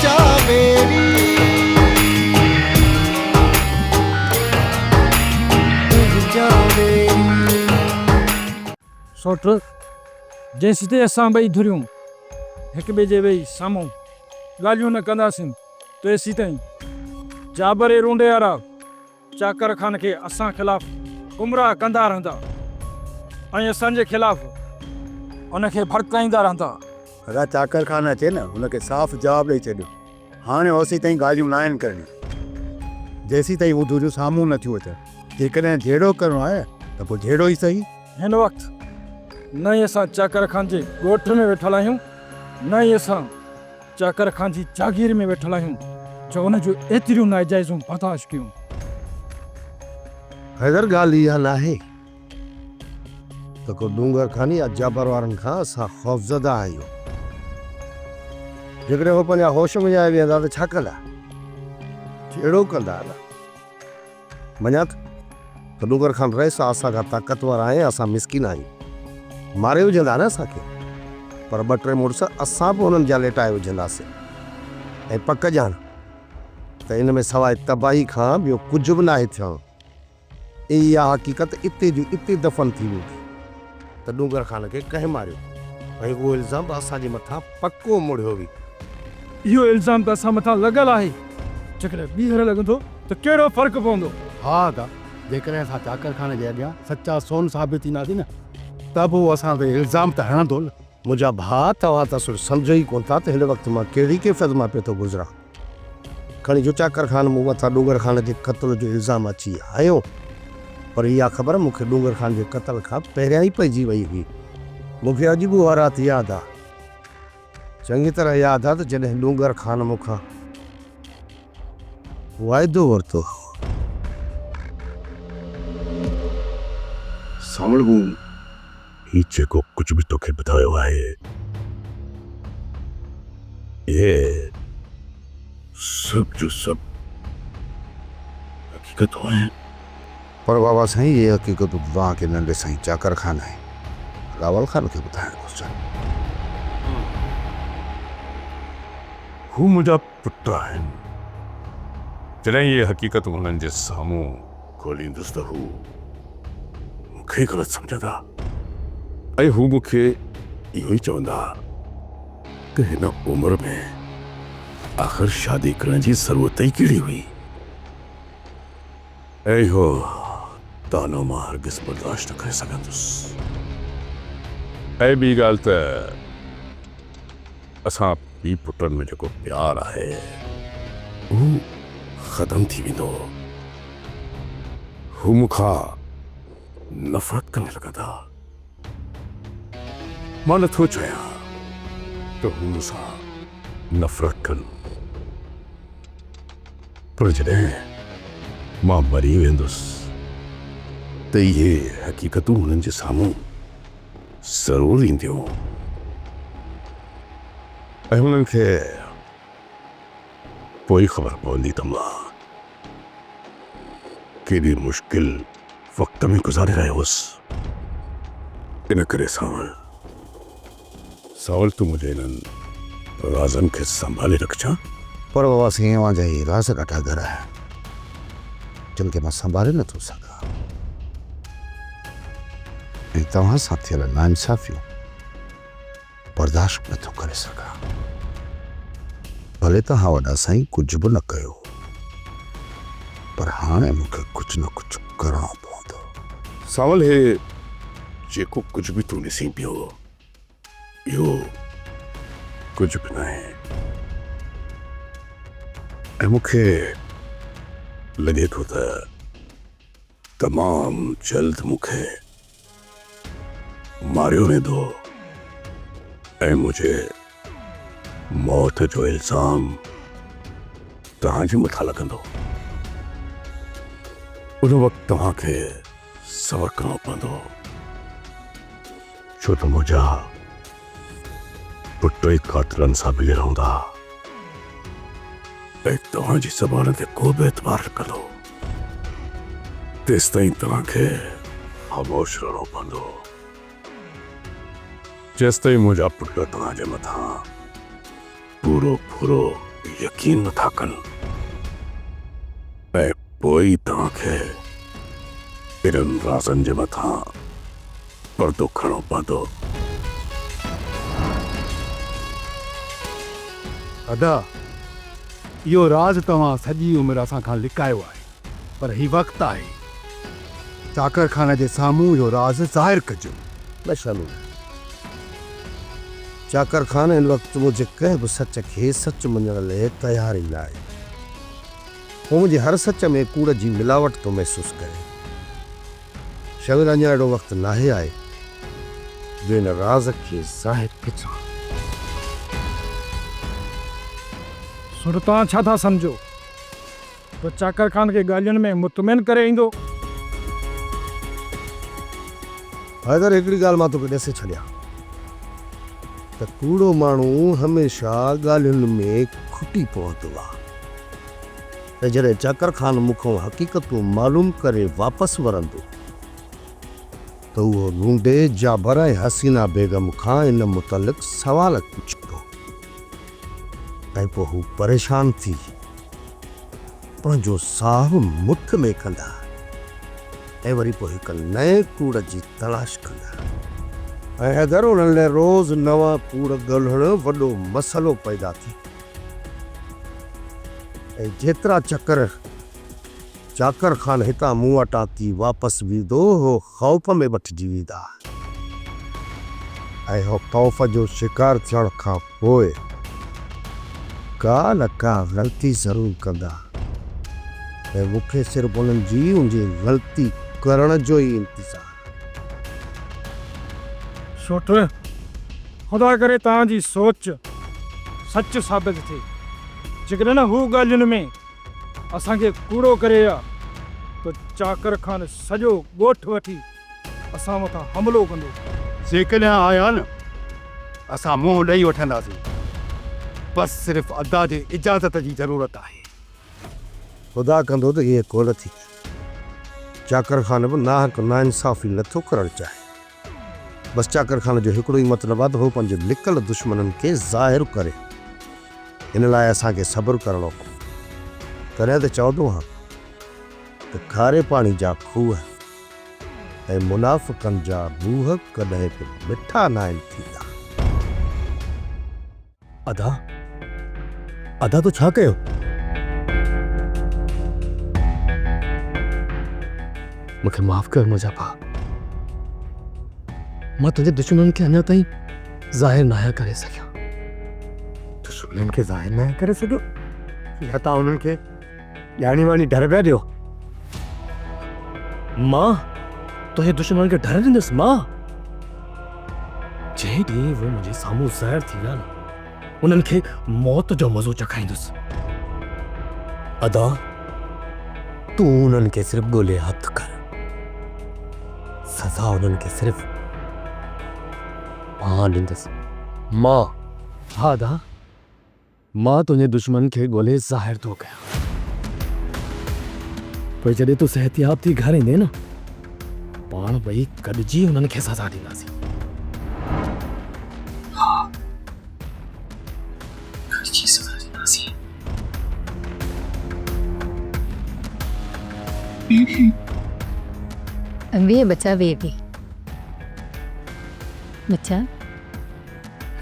जा मेरी जा मेरी। सोट जेसिते असां ॿई धुरियूं हिक ॿिए जे वेही साम्हूं ॻाल्हियूं न कंदासीं तेसी ताईं जाबर रूंडे वारा चाकर खान खे असां ख़िलाफ़ गुमराह कंदा रहंदा ऐं असांजे ख़िलाफ़ उनखे भड़काईंदा रहंदा। अगरि चाकर खान अचे न हुनखे साफ़ जवाबु ॾेई छॾियो, हाणे ओसी ताईं ॻाल्हियूं न आहिनि करणियूं, जेसी ताईं हू धुरियूं साम्हूं नथियूं अचनि। जेकॾहिं जहिड़ो करिणो आहे त पोइ जहिड़ो ई सही। हिन वक़्तु न ई असां चाकर खान जे ॻोठ में वेठल आहियूं, न ई असां चाकर खान जी जागीर में वेठल आहियूं जो हुन जूं एतिरियूं नाजाइज़ूं बर्दाश्त कयूं। हैदर ॻाल्हि इहा न आहे त को डूंगर खान या जाबर वारनि खां असां ख़ौफ़ज़दा आहियूं। जेकॾहिं उहो पंहिंजा होश में आया वेंदा त छा कंदा, जहिड़ो कंदा न मञा त डूंगर खान रहिस असां खां ताक़तवर आहे, असां मिसकिन आहियूं, मारे विझंदा न असांखे, पर ॿ टे मुड़ुस असां बि हुननि जा लेटाए विझंदासीं। ऐं पक ॼाण त इन में सवाइ तबाही खां ॿियो कुझु बि नाहे थियणु। इहा हक़ीक़त इते जी इते दफ़न थी वेंदी त डूंगर खान खे कंहिं मारियो ऐं उहो इल्ज़ाम असांजे मथां पको मुड़ियो हुई। इहो इल्ज़ाम त असां मथां लॻल आहे, जेकॾहिं ॿीहर लॻंदो त कहिड़ो फ़र्क़ु पवंदो। हा दा, जेकॾहिं असां चाकर खान जे अॻियां सचा सोन साबित थींदासीं न त पोइ असां ते इल्ज़ाम त हणंदो न। मुंहिंजा भाउ तव्हां त सम्झो ई कोन था त हिन वक़्तु मां कहिड़ी कैफ़ियत मां पियो थो गुज़रां। खणी जो चाकर खान मूं मथां डूंगर खान जे क़त्ल जो इल्ज़ाम अची आयो, पर इहा ख़बर मूंखे डूंगर खान जे क़त्ल खां पहिरियां ई पइजी वई हुई। मूंखे अॼु बि उहा राति यादि आहे, चङी तरह यादि आहे त जॾहिं डूंगर खान मूंखां वाइदो वरितो। सावड़ू ही जेको कुझु बि तोखे ॿुधायो आहे ये सभु जो सभु हक़ीक़त आहे। पर बाबा साईं, ये हक़ीक़त तव्हांखे नंढे साईं चाकर खान आहे रावल खान खे ॿुधाइण घुरिजे। हू मुंहिंजा पुट आहिनि। जॾहिं ये हक़ीक़त उन्हनि जे साम्हूं खोलींदुसि त हू मूंखे ग़लति सम्झंदा ऐं हू मूंखे इहो ई चवंदा त हिन उमिरि में आख़िर शादी करण जी ज़रूरत ई कहिड़ी हुई। ऐं इहो तानो मां हरगिज़ बर्दाश्त न करे सघंदुसि। ऐं ॿी ॻाल्हि त असां पीउ पुटनि में जेको प्यारु आहे हू ख़तमु थी वेंदो। हू मूंखां नफ़रत करण लॻंदा। मां नथो चाहियां त हू मूंसां नफ़रत कनि, पर जॾहिं मां मरी वेंदुसि त इहे हक़ीक़तूं हुननि जे साम्हूं ज़रूरु ईंदियूं ऐं हुननि खे पोइ ख़बर पवंदी त मां केॾी मुश्किल वक़्त में गुज़ारे रहियो हुउसि। इन करे सावल तूं मुंहिंजे इन्हनि राज़नि खे संभाले रखजां। पर बाबा साईं, मुंहिंजा ही राज़ ॾाढा घर आहिनि जिन खे मां संभाले नथो सघां, ऐं तव्हां सां थियल नाइंसाफ़ियूं बर्दाश्त नथो करे सघां। भले तव्हां वॾा साईं कुझु बि न कयो, पर हाणे मूंखे कुझु न कुझु करणो पवंदो। सावल, हे जेको कुझु बि तूं ॾिसी पियो इहो कुझु बि न आहे, ऐं मूंखे लॻे थो त तमामु जल्द मूंखे मारियो वेंदो ऐं मुंहिंजे मौत जो इल्ज़ाम तव्हांजे मथां लॻंदो। उन वक़्तु तव्हांखे सबर करणो पवंदो, छो त मुंहिंजा पुट ई कातिलनि सां मिली रहंदा ऐं तव्हांजी ज़बान ते को बि एतबार न कंदो। तेसि ताईं तव्हांखे ख़ामोश रहणो पवंदो, जेसि ताईं मुंहिंजा पुट तव्हांजे मथां पूरो पूरो यकीन नथा कनि ऐं पोइ तव्हांखे इन्हनि राज़नि जे मथां पर्दो खणो पवंदो। अदा इहो राज़ तव्हां सॼी उमिरि असां खां लिकायो आहे, पर ही वक़्तु आहे चाकर खाने जे साम्हूं इहो राज़ ज़ाहिर कजो। न शानू चाकर खान इन वक्त मुझे कंहिं बि सच खे सच मञण लाइ तयार ई न आहे। हू मुंहिंजे हर सच में कूड़ जी मिलावट थो महसूस करे। शायदि अञा अहिड़ो वक़्तु नाहे आहे जो इन राज़ खे ज़ाहिर कजां। सुर तव्हां छा था सम्झो तो चाकर खान खे ॻाल्हियुनि में मुतमिन करे ईंदो? हैदर हिकिड़ी ॻाल्हि मां तोखे ॾिसे छॾियां त कूड़ो माण्हू हमेशह ॻाल्हियुनि में खुटी पवंदो आहे। ऐं जॾहिं चाकर खान मूंखां हक़ीक़तूं मालूम करे वापसि वरंदो त उहो लूंडे जाबर ऐं हसीना बेगम खां इन मुतलिक़ सवाल पुछंदो ऐं पोइ हू परेशान थी पंहिंजो साहु मुठ में कंदा ऐं वरी पोइ हिकु नए कूड़ जी तलाश कंदा। ऐं हैदर उन्हनि लाइ रोज़ नवां कूड़ ॻोल्हणु वॾो मसइलो पैदा थी। ऐं जेतिरा चकर चाकर खान हितां मूं वटां थी वापसि वेंदो हो ख़ौफ़ में वठिजी वेंदा ऐं हो ख़ौफ़ जो शिकार थियण खां पोइ का न का ग़लती ज़रूरु कंदा ऐं मूंखे सिर्फ़ु उन्हनि जी उनजी ग़लती करण जो ई इंतज़ारु। छोट ख़ुदा करे तव्हांजी सोच सच साबित थिए। जेकॾहिं न हू ॻाल्हियुनि में असांखे कूड़ो करे आ तो चाकर खान सॼो ॻोठु वठी असां मथां हमलो कंदो। जेकॾहिं आया न असां मुंहुं ॾेई वठंदासीं, बसि सिर्फ़ु अदा जे इजाज़त जी ज़रूरत आहे। ख़ुदा कंदो त इहे कोन थी। चाकर खान बि नाहक नाइंसाफ़ी नथो करणु चाहे। बसि चाकर खान जो हिकिड़ो ई मतिलबु आहे त हू पंहिंजे लिकल दुश्मननि खे ज़ाहिर करे। इन लाइ असांखे सब्र करिणो पए। तॾहिं त चवंदो आहियां त खारे पाणी जा खूह ऐं मुनाफ़िक़नि जा मुंहं कॾहिं बि मिठा न आहिनि थींदा। अदा अदा तो छा कयो? मूंखे माफ़ कर मुंहिंजा भाउ। मां तुंहिंजे दुश्मननि खे अञा ताईं ज़ाहिर न आहियां करे सघियो। दुश्मननि खे ज़ाहिर न करे सघियो या तव्हां उन्हनि खे ॼाणी वाणी डर पिया ॾियो? मां तुंहिंजे दुश्मननि खे डर ॾींदुसि? मां जंहिं ॾींहुं उहे मुंहिंजे साम्हूं ज़ाहिर थी विया न उन्हनि खे मौत जो मज़ो चखाईंदुसि। अदा तूं उन्हनि खे सिर्फ़ु ॻोल्हे हथु कर। सज़ा उन्हनि खे सिर्फ़ु मां ॾींदुसि। मां हा अदा मां तुंहिंजे दुश्मन खे ॻोल्हे ज़ाहिर थो कयां। पर जॾहिं तूं सिहतियाब थी घर ईंदे न पाण ॿई गॾिजी उन्हनि खे सज़ा ॾींदासीं। गॾिजी सज़ा ॾींदासीं। वे बच्चा वे बच्चा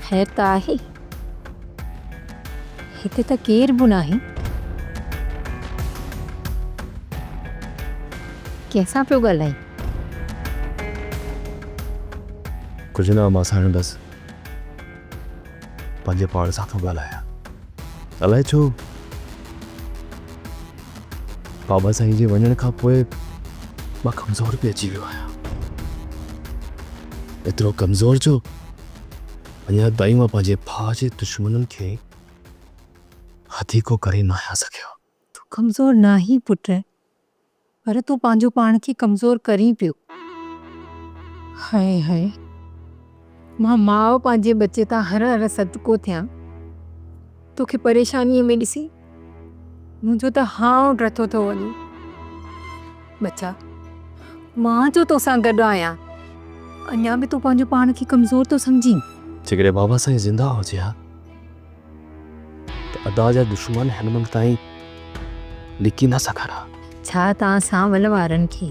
खैर त आहे? हिते त केर बि नाहे। कंहिंसां पियो ॻाल्हाई? कुझु न मां साण बसि पंहिंजे पाण सां थो ॻाल्हायां। अलाए छो बाबा साईं जे वञण खां पोइ मां कमज़ोर बि अची वियो आहियां। एतिरो कमज़ोर जो अञा ताईं मां पंहिंजे भाउ जे दुश्मननि खे हथीको करे न आहियां सघियो। तूं कमज़ोर न ही पुट, पर तूं पंहिंजो पाण खे कमज़ोर करी पियो। हाय हाय मां माउ पंहिंजे बचे तां हर हर सदको थियां। तोखे परेशानीअ में ॾिसी मुंहिंजो त हाउ रथो थो वञे। बच्चा मां जो तोसां गॾु आहियां। अञा बि तूं पंहिंजो पाण खे कमज़ोर तो सम्झी। जेकॾहिं बाबा साईं ज़िंदा हुजे हा अदा जा दुश्मन हिन वक़्त ताईं लिकी न सघारा। छा तव्हां सांवल वारनि खे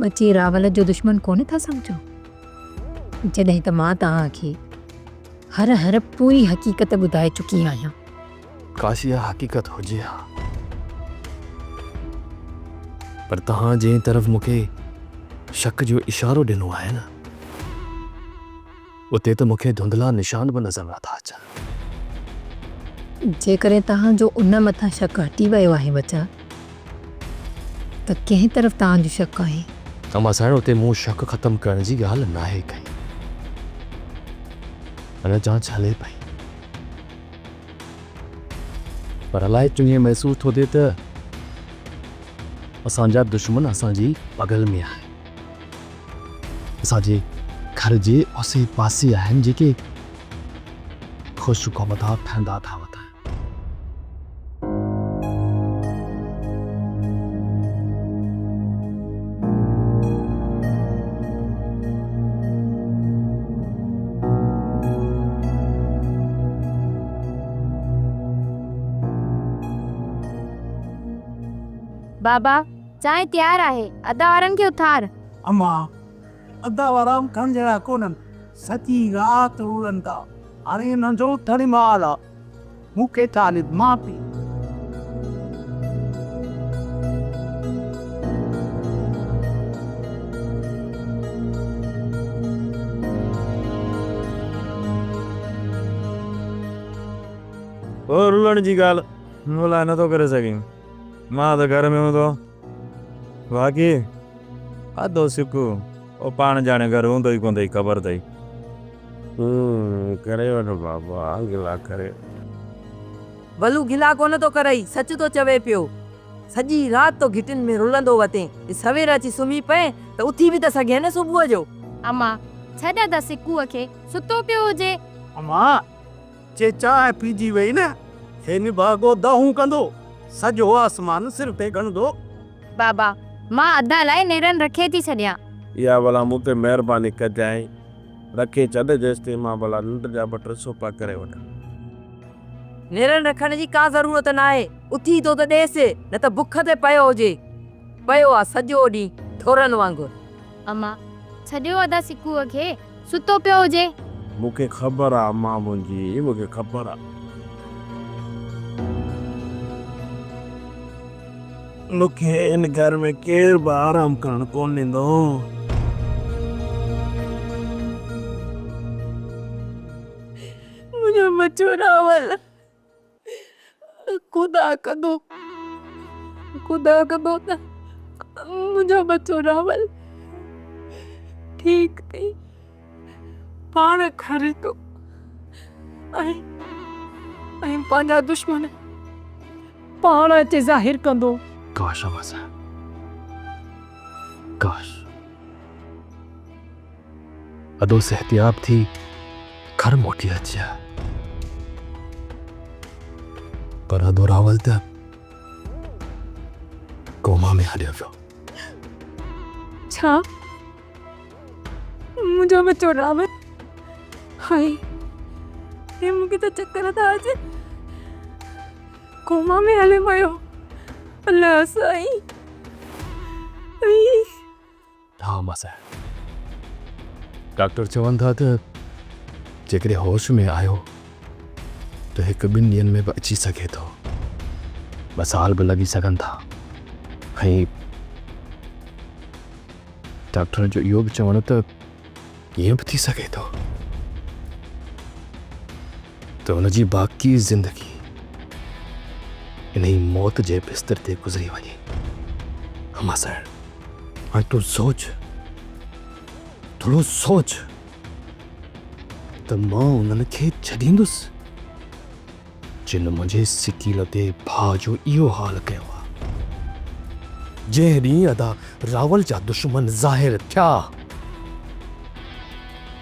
बची रावल जो दुश्मन कोन था सम्झो? जॾहिं त मां तव्हांखे हर हर पूरी हक़ीक़त ॿुधाए चुकी आहियां। काश इहा हक़ीक़त हुजे हा, पर तव्हां जंहिं तरफ़ मूंखे शक जो इशारो ॾिनो आहे न, उते त मूंखे धुंधला निशान बि नज़र नथा अचनि। जेकॾहिं तव्हांजो उन मथां शक हटी वियो आहे बचा, त कंहिं तरफ़ तव्हांजो शक आहे? अमा साईं, उते मूं शक ख़तमु करण जी ॻाल्हि नाहे कई। अञा जांच हले पई, पर अलाए चुङे महसूस थो थिए त असांजा दुश्मन असांजी बगल में आहे, असांजे घर जे आसे पासे आहिनि, जेके ख़ुशि क़ौमता ठहंदा था वठनि। बाबा चांहि तयार आहे, अदा वारनि खे उथार। अम्मा अदा वाराम खान जहिड़ा कोन्हनि, सची राति रुलनि था। हाणे हिननि जो थड़ी माल आहे, मूंखे चालीस मां पी। और रुलण जी ॻाल्हि रुलाए नथो करे सघीं, मां त घर में हूंदो बाक़ी अधो सिकू ओ पाण ॼाणे घर हूंदो ई कोन अथई, ख़बर अथई। करे वठो बाबा, गिला करे। वलू गिला कोन तो करई, सच तो चवे पियो। सॼी राति तो घिटिन में रुलंदो वते, सवेर अची सुम्ही पए त उथी बि त सघे न सुबुह जो। अम्मा छॾ त सिकूअ खे, सुतो पियो हुजे। अम्मा जे चांहि पीजी वई न, हिन भागो दहूं कंदो, सॼो आसमान सिर ते ॻणंदो। बाबा मां अदा लाइ नेरन रखे थी छॾियां। इहा भला मूं ते महिरबानी कजांइ, रखे छॾ जेसि ताईं मां भला निंड जा ॿ टे सोपा करे वठां। नेरन रखण जी का ज़रूरत न आहे, उथी तो त ॾेसि, न त बुख ते पियो हुजे। पियो आहे सॼो ॾींहुं थोरनि वांगुरु। अम्मा छॾियो अदा सिकूअ खे, सुतो पियो हुजे। मूंखे ख़बर आहे मां मुंहिंजी, मूंखे ख़बर आहे। मूंखे इन घर में केरु बि आराम करणु कोन ॾींदो। मुंहिंजो बचो रावल ख़ुदा कंदो त मुंहिंजो बचो रावल ठीक थी पाण खरे तो, ऐं पंहिंजा दुश्मन पाण अचे ज़ाहिर कंदो। काश अमा साईं, काश अदो सेहतियाब थी घर मोटी अचे, पर अदो रावल त कोमा में हलियो वियो। छा मुंहिंजो बचो रावल? हाय हे मूंखे त चक्कर था अचे, कोमा में हली वियो। अल्लाह साईं। हा अमा साईं, डॉक्टर चवनि था त जेकॾहिं होश में आयो त हिकु ॿिनि ॾींहंनि में बि अची सघे थो, 2 साल बि लॻी सघनि था। ऐं डॉक्टर जो इहो बि चवणु त ईअं बि थी सघे थो त हुनजी बाक़ी ज़िंदगी इन ई मौत जे बिस्तर ते गुज़री वञे। अमा साईं, हाणे तूं सोच, थोरो सोच त मां उन्हनि खे छॾींदुसि जिन मुंहिंजे सिकील ते भाउ जो इहो हाल कयो आहे। जंहिं ॾींहुं अदा रावल जा दुश्मन ज़ाहिर थिया,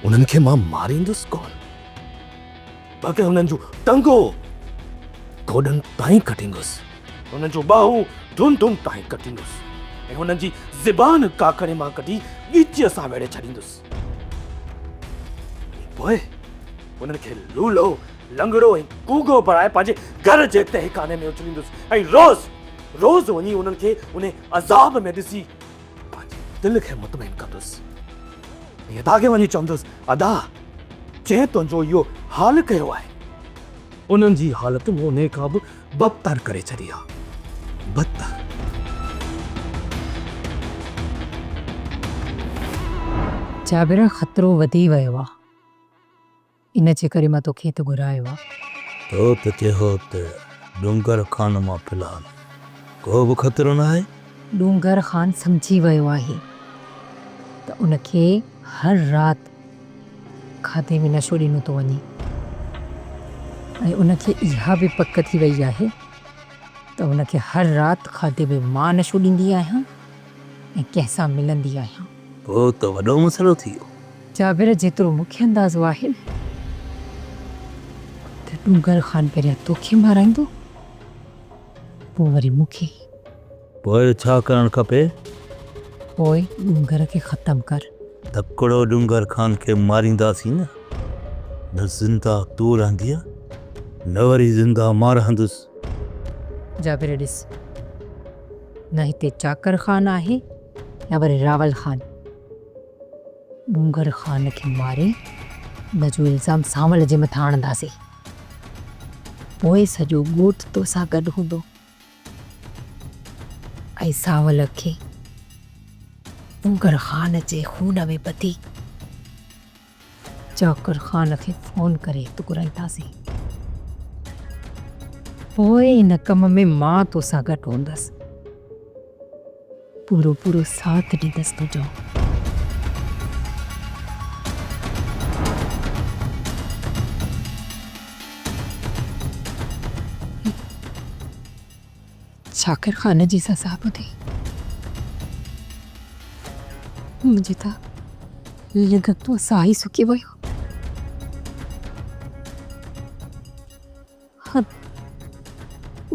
उन्हनि खे मां मारींदुसि कोन, बल्कि हुननि जो टंगो गोॾनि ताईं कटींदुसि, हुननि जो ॿाहूं धुन धुन ताईं कटींदुसि, ऐं हुननि जी ज़बान काकड़े मां कढी ॻीचीअ सां वेड़े छॾींदुसि। पोइ उन्हनि खे लूलो लंगड़ो ऐं कूगो बणाए पंहिंजे घर जे तहखाने में उछलींदुसि ऐं रोज़ वञी उन्हनि खे उन अज़ाब में ॾिसी पंहिंजे दिलि खे मुतमइन कंदुसि ऐं अदा खे वञी चवंदुसि अदा जंहिं तुंहिंजो इहो हाल कयो आहे उन्हनि जी हालत मूं उन खां बि बदतर करे छॾी आहे बदतर। जाबिर ख़तरो वधी वियो आहे इन जे करे मां तोखे हिते घुरायो आहे। तो त चयो त डूंगर खान मां फ़िलहाल को बि ख़तरो न आहे। डूंगर ख़ान सम्झी वियो आहे त उनखे हर राति खाधे में नशो ॾिनो थो वञे ऐं उनखे इहा बि पक थी वई आहे त उनखे हर राति खाधे में मां नशो ॾींदी आहियां ऐं कंहिंसां मिलंदी आहियां। पोइ त वॾो मसइलो थी वियो। जाबिर जेतिरो मूंखे अंदाज़ो आहे त डूंगर ख़ान पहिरियां तोखे माराईंदो पोइ वरी मूंखे। पोइ छा करणु खपे? पोइ डूंगर खे ख़तमु कर। तकिड़ो डूंगर खान खे मारींदासीं न ज़िंदा तूं रहंदीअ न वरी ज़िंदा मां रहंदुसि। जाबिर ॾिस न हिते चाकर ख़ान आहे या वरी रावल ख़ान। डूंगर ख़ान खे मारे न जो इल्ज़ाम सांवल जे मथां आणंदासीं पोइ सॼो ॻोठ तोसां गॾु हूंदो ऐं सांवल खे डूंगर ख़ान जे खून में ॿधी चाकर ख़ान खे फ़ोन करे टुकराईंदासीं। पोइ इन कम में मां तोसां गॾु हूंदसि पूरो साथ ॾींदसि तुंहिंजो। चाकर ख़ान जी ससा ॿुधी मुंहिंजे त लॻंदो साह ई सुकी वियो।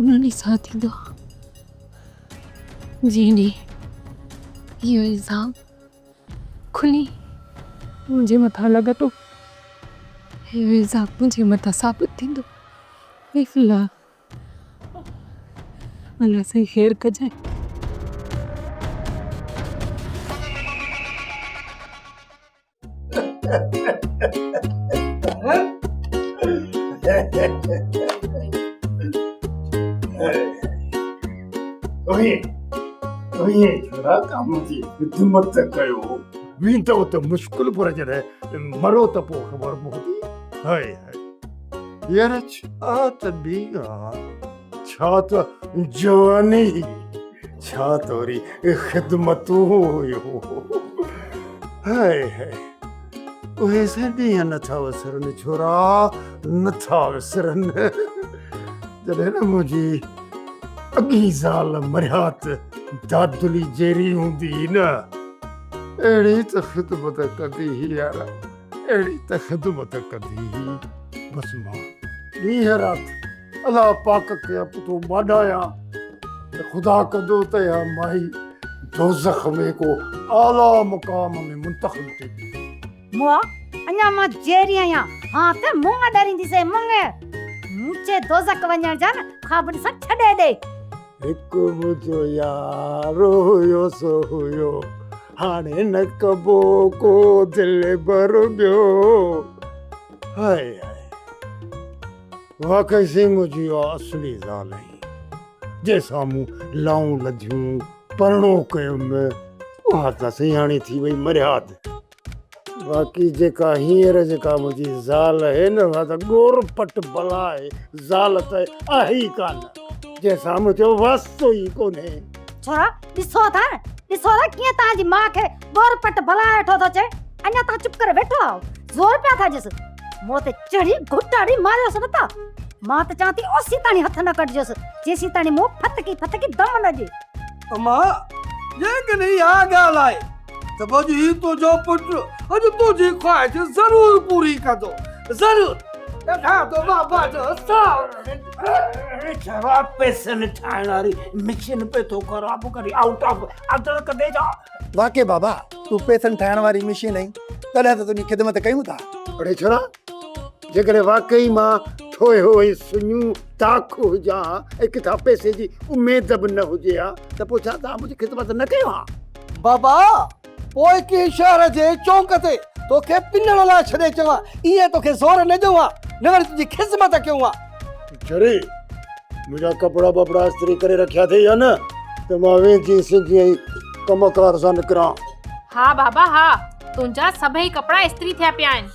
उन्हनि सां थींदो जीअं इहो इल्ज़ाम खुली मुंहिंजे मथां लॻे थो इहो इल्ज़ाम मुंहिंजे मथां साबित थींदो। फिलहाल अलाह साईं ख़ैर कजांइ। छोरा कम जी हिम्मत कयो वींदो त मुश्किल पर जॾहिं मरो त पोइ ख़बर पवंदी। हाय हाय यार छा त छा त जवानी छा त वरी ख़िदमतूं हुयो। हाय हाय उहे ॾींहं नथा विसरनि छोरा नथा विसरनि जॾहिं न मुंहिंजी अॻी ज़ाल मरिया त दादुली जहिड़ी हूंदी न अहिड़ी त ख़िदमत कंदी हुई यार अहिड़ी त ख़िदमत कंदी हुई। बसि मां ॾींहं राति अलाह पाक खे पुतो माॾाया त ख़ुदा कंदो त या माई दोज़ख में को आला मुक़ाम में मुंतख़िब थिए। मुआ अञा मां जेरी आहियां हाँ त मुंग डरींदीसे मुंग मुझे दोज़ख वञण जा न ख़्वाब सां छॾे ॾे। हिकु मुंहिंजो यारो हुयो सो हुयो हाणे न कबो को दिलि भर ॿियो। हाय हाय वाक़ई से मुंहिंजी असली ज़ाल आई जे साम्हूं लाऊं लधियूं परणो कयुमि उहा त सियाणी थी वई मरियाद। बाक़ी जेका हींअर जेका मुंहिंजी ज़ाल आहे न उहा त गोर पट भला आहे ज़ाल त आहे ई कान जे साम्हूं थियो वास्तो ई कोन्हे। छोरा ॾिसो था कीअं तव्हांजी माउ खे गोर पट भला वेठो थो चए अञा तव्हां चुप करे वेठो आहो ज़ोर पिया था ॾिस मूं ते चढ़ी घुटाड़ी मारियोसि न था। मां त चवां थी ओसी ताणी हथ न कटिजोसि जेसी ताणी मूं फतकी दम न ॾे। अम्मा जेकॾहिं इहा ॻाल्हि आहे त भॼी ही तुंहिंजो पुटु अॼु तुंहिंजी ख़्वाहिश ज़रूरु पूरी कंदो ज़रूरु। पैसनि ठाहिण वारी मिशन पे थो ख़राब करे आउट ऑफ ऑर्डर कढे जा। वाक़ई बाबा तूं पैसनि ठाहिण वारी मशीन आहीं तॾहिं त तुंहिंजी ख़िदमत कयूं था। अड़े छोरा जेकॾहिं वाकई मां ठोए होए सुञूं ताक हुजां ऐं किथां पैसे जी उमेद बि न हुजे हा त पोइ छा तव्हां मुंहिंजी ख़िदमत न कयो हा? बाबा पोइ की शहर जे चौंक ते तोखे पिनण लाइ छॾे चवां ईअं तोखे ज़ोर न ॾियो आहे न वरी तुंहिंजी ख़िदमत कयूं आहे। छड़े मुंहिंजा कपिड़ा बपड़ा इस्त्री करे रखिया अथई या न त मां वेझी सिंधी ऐं कमकार सां निकिरां। हाँ बाबा हाँ, तुंहिंजा सभई कपिड़ा इस्त्री थिया पिया आहिनि।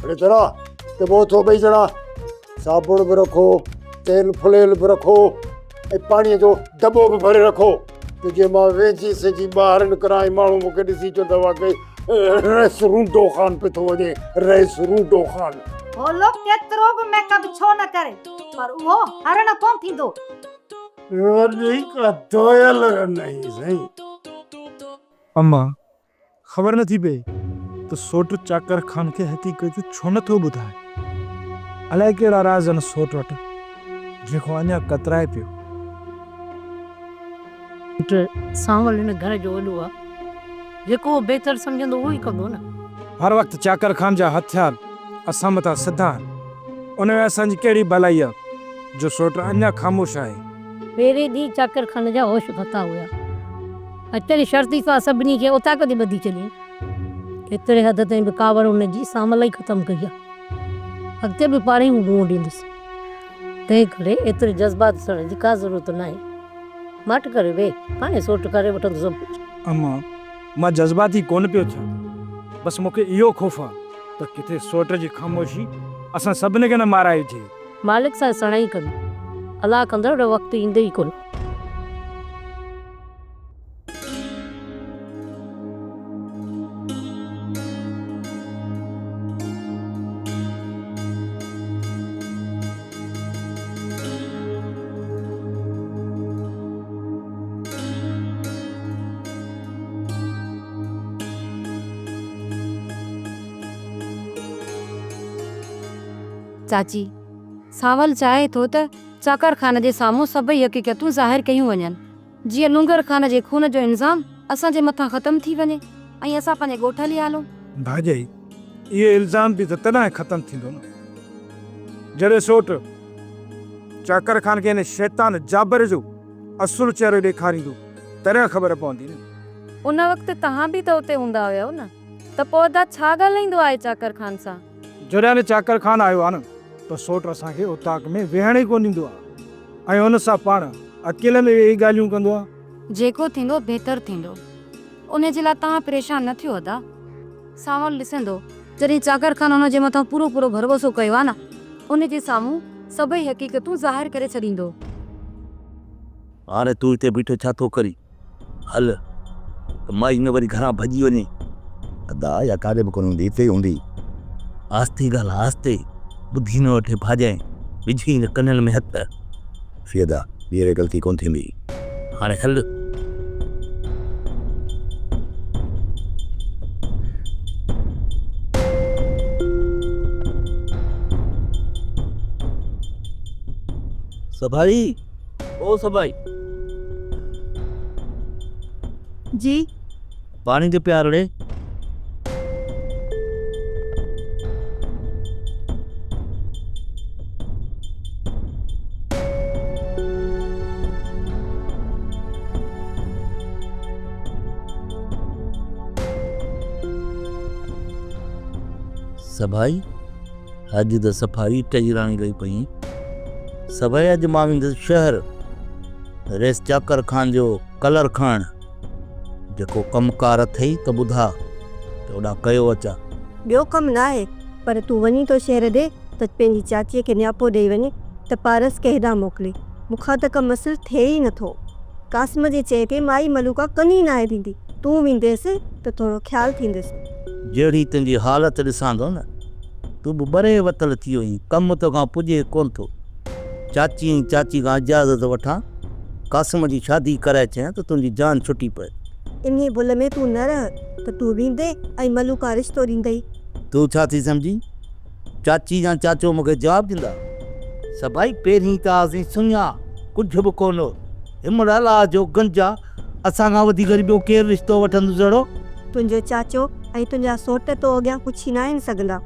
अड़े तरा त पोइ थो ॿई ॼणा साबुण बि रखो, तेल फुलेल बि रखो ऐं पाणीअ जो दॿो बि भरे रखो त जीअं मां वेझी सिंधी ॿाहिरि निकिरां ऐं माण्हू मूंखे ॾिसी चवंदा वाकई रईस रूडो ख़ान पियो थो वञे, रईस रूडो ख़ान। बोलो केतिरो बि मेकअप छो न करे पर उहो हरण कोन थींदो। वॾी का दोयल नहीं सही। अम्मा ख़बर नथी पए त सोट चाकर खान खे हक़ीक़त छो नथो ॿुधाए। अलाए कहिड़ा राज़ आहिनि सोट वटि जेको अञा कतराए पियो। सावल हिन घर जो वॾो आहे, जेको बहितर सम्झंदो उहो ई कंदो न। हर वक़्तु चाकर खान जा हथियार असां मथां सिधा आहिनि, उन में असांजी कहिड़ी भलाई आहे जो सोट अञा ख़ामोश आहे। पहिरें ॾींहुं चाकर खान जा होश फता हुया, अचरी शर्ती सां सभिनी खे उतां कॾहिं ॿधी छॾी। एतिरे हद ताईं बि कावर हुनजी सामल ई ख़तमु कई आहे। अॻिते बि पाण ई मुंहुं ॾींदुसि, तंहिं करे एतिरे जज़्बात सड़ण जी का ज़रूरत न आहे। मट करे वे पाणे सोट करे वठंदो सभु कुझु। अम्मा मां जज़्बाती कोन पियो थियां, बसि मूंखे इहो ख़ौफ़ आहे त किथे सोट जी ख़ामोशी असां सभिनी खे न माराए थिए। मालिक सां सणाई कंदो, अलाह कंदड़ वक़्तु ईंदे ई कोन। चाची सावल चाहे थो त चाकर खान जे साम्हूं सभई हक़ीक़तूं ज़ाहिर कयूं वञनि, जीअं लुंगर खान जे खून जो इल्ज़ाम असांजे मथां ख़तमु थी वञे ऐं असां पंहिंजे ॻोठ हली हलूं। भाॼई इहे इल्ज़ाम बि त तॾहिं ख़तमु थींदो न जॾहिं सोट चाकर खान खे हिन शैतान जाबर जो असुलु चहिरो ॾेखारींदो, तॾहिं ख़बर पवंदी न। उन वक़्तु तव्हां बि त उते हूंदा हुयव न, त पोइ अदा छा ॻाल्हाईंदो आहे चाकर खान सां? जॾहिं चाकर खान आयो आहे न त सोट असांखे उताक में वेहण ई कोन ॾींदो आहे ऐं हुन सां पाण अकेले में वेही ॻाल्हियूं कंदो आहे। जेको थींदो बहितर थींदो, उन जे लाइ तव्हां परेशान न थियो अदा। सावल ॾिसंदो जॾहिं चाकर खान हुन जे मथां पूरो पूरो भरोसो कयो आहे न, उन जे साम्हूं सभई हक़ीक़तूं ज़ाहिर करे छॾींदो। हाणे तूं हिते बीठो छा थो करी? हल त माई न वरी घरां भॼी वञे। अदा या काॾे बि कोन हूंदी, हिते ई हूंदी। आस्ते ॻाल्हि आस्ते, ॿुधी न वठे भाॼाए, विझी न कनल में हथ। फियदा ॿीहर ग़लती कोन थींदी। हाणे हल। सभाई ओ सभाई जी पानी दे प्यार रे। सभाई अज त सफ़ारी टजरानी लही पई। सभाई अज मां वेंदुसि शहर रेस चाकर खान जो कलर खण। जेको कमकार अथई त ॿुधा त ओॾा कयो अचा। ॿियो कमु न आहे, पर तूं वञी तो शहर ॾे त पंहिंजी चाचीअ खे न्यापो ॾेई वञे त पारस खे हेॾां मोकिले। मूंखां त कमु मसइल थिए ई नथो। कासिम जे चए खे माई मलूका कनी न आहे ॾींदी। तूं वेंदेसि त थोरो ख़्यालु थींदुसि। जहिड़ी तुंहिंजी हालत ॾिसां थो न, तूं बि बरे वतल थी वई। कमु तोखां पुॼे कोन थो। चाची खां इजाज़त वठां, कासिम जी शादी कराए अचां त तुंहिंजी जान छुटी पए। इन भुल में तूं न रह त तूं वेंदे ऐं मलूका रिश्तो ॾींदई। तूं छा थी सम्झी? चाची या चाचो मूंखे जवाबु ॾींदा? सभाई पहिरीं त असीं सुञा कुझु बि कोन हो। हिमल अलाह जो गंजा असां खां वधीक ॿियो केरु रिश्तो वठंदो जहिड़ो? तुंहिंजो चाचो ऐं तुंहिंजा सोट तो अॻियां पुछी न आहिनि सघंदा,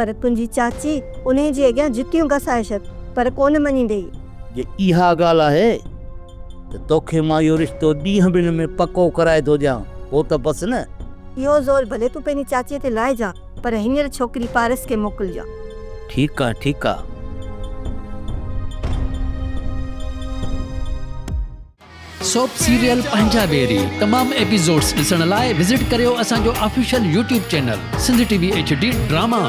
पर तुंहिंजी चाची उन जे अॻियां जुतियूं घसाए छॾ पर कोन मञींदई। जे इहा ॻाल्हि आहे त तोखे मां इहो रिश्तो ॾींहं ॿिनि में पको कराए थो ॾियां, पोइ त बसि न। इहो ज़ोर भले तूं पंहिंजी चाचीअ ते लाइजा, पर हींअर छोकिरी पारस खे मोकिलिजा। ठीकु आहे ठीकु आहे। सोप सीरियल पंजाबेरी तमाम एपिसोड्स ॾिसण लाइ विज़िट करियो असांजो official YouTube channel Sindh TV HD drama.